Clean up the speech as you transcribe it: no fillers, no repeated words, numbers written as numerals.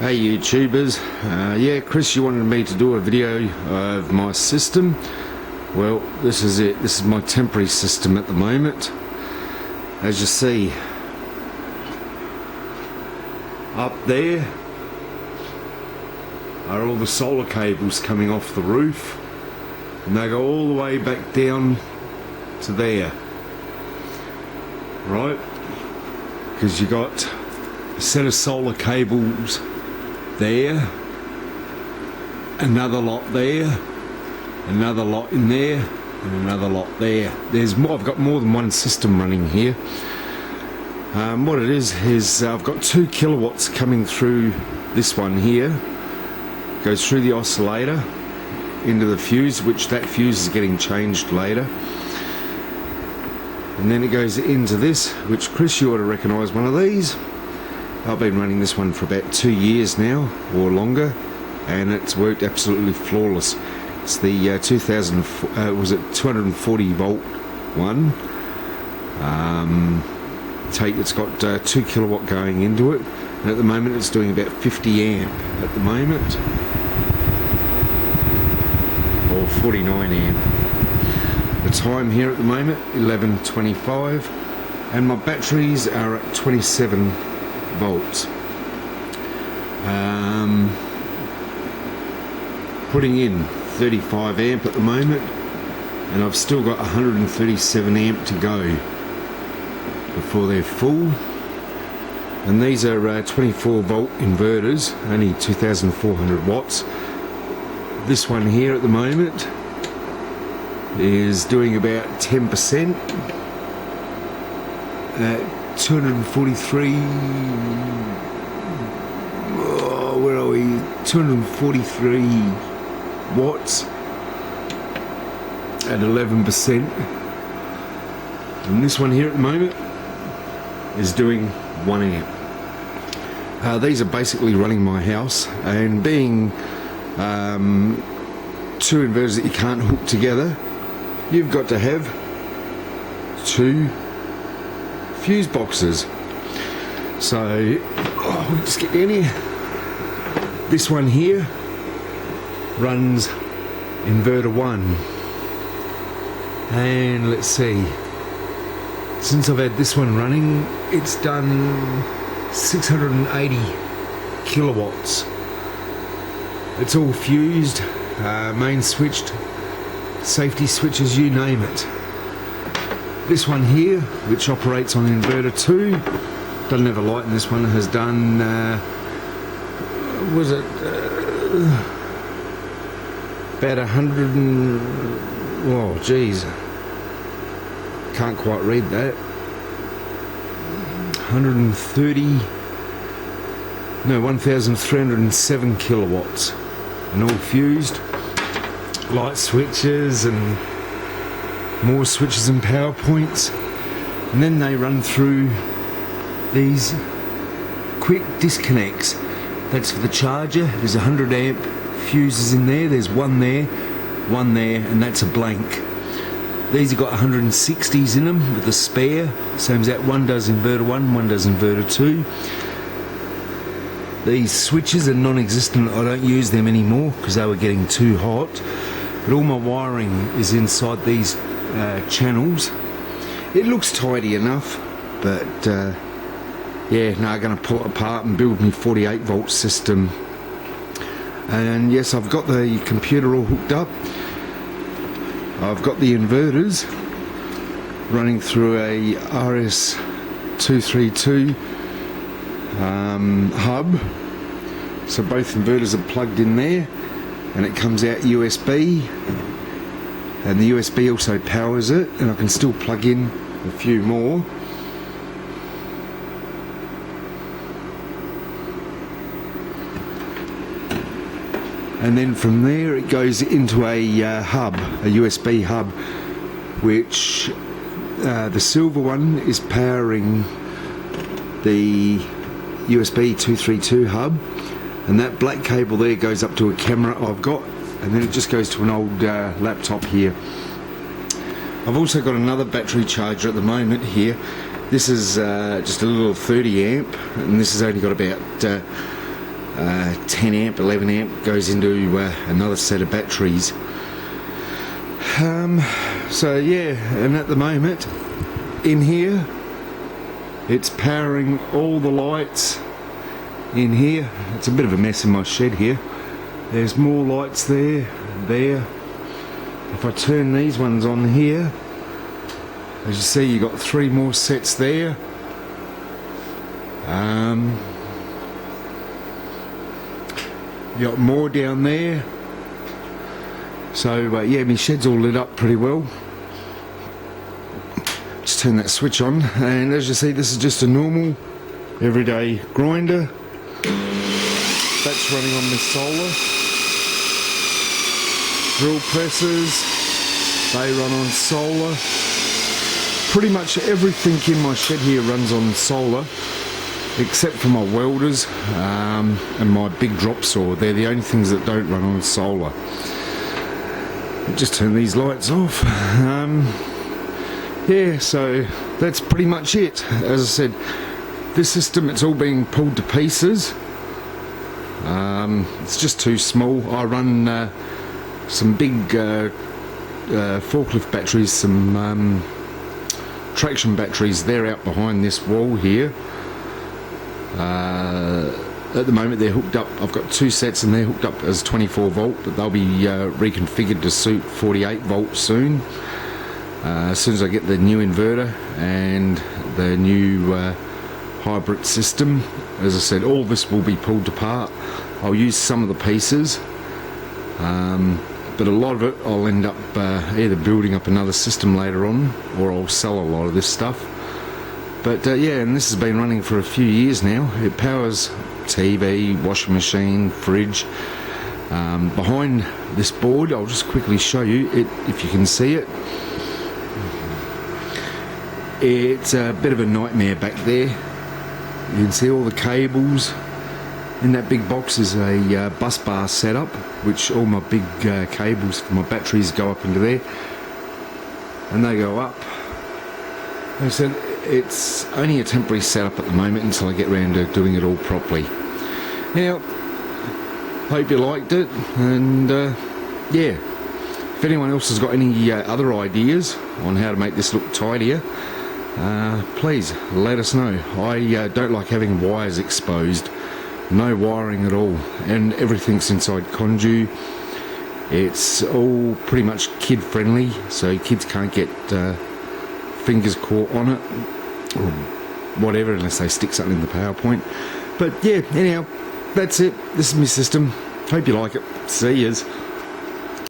Hey YouTubers, yeah, Chris, you wanted me to do a video of my system. Well, this is it. This is my temporary system at the moment. As you see, up there are all the solar cables coming off the roof, and they go all the way back down to there, right? Because you got a set of solar cables there, another lot there, another lot in there, and another lot there. There's more. I've got more than one system running here. What it is I've got 2 kilowatts coming through this one here. Goes through the oscillator into the fuse, which that fuse is getting changed later. And then it goes into this, which Chris, you ought to recognise one of these. I've been running this one for about 2 years now, or longer, and it's worked absolutely flawless. It's the 240 volt one. It's got 2 kilowatt going into it, and at the moment it's doing about 50 amp at the moment, or 49 amp. The time here at the moment, 11:25, and my batteries are at 27 volts. Putting in 35 amp at the moment, and I've still got 137 amp to go before they're full. And these are 24 volt inverters, only 2400 watts. This one here at the moment is doing about 10% at 243, where are we, 243 watts at 11%. And this one here at the moment is doing 1 amp. These are basically running my house, and being 2 inverters that you can't hook together, you've got to have 2 fuse boxes. So we'll just get down here. This one here runs inverter 1, and let's see, since I've had this one running, it's done 680 kilowatts. It's all fused, main switched, safety switches, you name it. This one here, which operates on inverter 2, doesn't have a light in this one, has done, was it about 100 and, oh geez, can't quite read that, 1,307 kilowatts, and all fused, light switches and more switches and power points. And then they run through these quick disconnects. That's for the charger. There's 100 amp fuses in there. There's one there, and that's a blank. These have got 160s in them with a spare. Same as that. One does inverter 1, one does inverter 2. These switches are non-existent. I don't use them anymore because they were getting too hot. But all my wiring is inside these channels. It looks tidy enough, but yeah, now I'm going to pull it apart and build me 48 volt system. And yes, I've got the computer all hooked up. I've got the inverters running through a RS232 hub. So both inverters are plugged in there, and it comes out USB, and the USB also powers it, and I can still plug in a few more. And then from there it goes into a hub, a USB hub, which the silver one is powering the USB 232 hub, and that black cable there goes up to a camera I've got, and then it just goes to an old laptop here. I've also got another battery charger at the moment here. This is just a little 30 amp, and this has only got about 10 amp, 11 amp goes into another set of batteries. So yeah, and at the moment in here it's powering all the lights in here. It's a bit of a mess in my shed here. There's more lights there. If I turn these ones on here, as you see, you got 3 more sets there. You got more down there. So yeah, my shed's all lit up pretty well. Just turn that switch on, and as you see, this is just a normal everyday grinder. That's running on this solar. Drill presses, they run on solar. Pretty much everything in my shed here runs on solar, except for my welders and my big drop saw. They're the only things that don't run on solar. Just turn these lights off. Yeah, so that's pretty much it. As I said, this system, it's all being pulled to pieces. It's just too small. I run some big forklift batteries, some traction batteries. They're out behind this wall here. At the moment they're hooked up. I've got 2 sets and they're hooked up as 24 volt, but they'll be reconfigured to suit 48 volt soon. As soon as I get the new inverter and the new hybrid system. As I said, all this will be pulled apart. I'll use some of the pieces, but a lot of it I'll end up either building up another system later on, or I'll sell a lot of this stuff. But yeah, and this has been running for a few years now. It powers TV, washing machine, fridge. Behind this board, I'll just quickly show you it if you can see it. It's a bit of a nightmare back there. You can see all the cables. In that big box is a bus bar setup, which all my big cables for my batteries go up into there, and they go up. Like I said, it's only a temporary setup at the moment until I get around to doing it all properly. Now, hope you liked it, and yeah, if anyone else has got any other ideas on how to make this look tidier, please let us know. I don't like having wires exposed. No wiring at all, and everything's inside Condu. It's all pretty much kid friendly, so kids can't get fingers caught on it or whatever unless they stick something in the PowerPoint. But yeah, anyhow, that's it. This is my system. Hope you like it. See yous.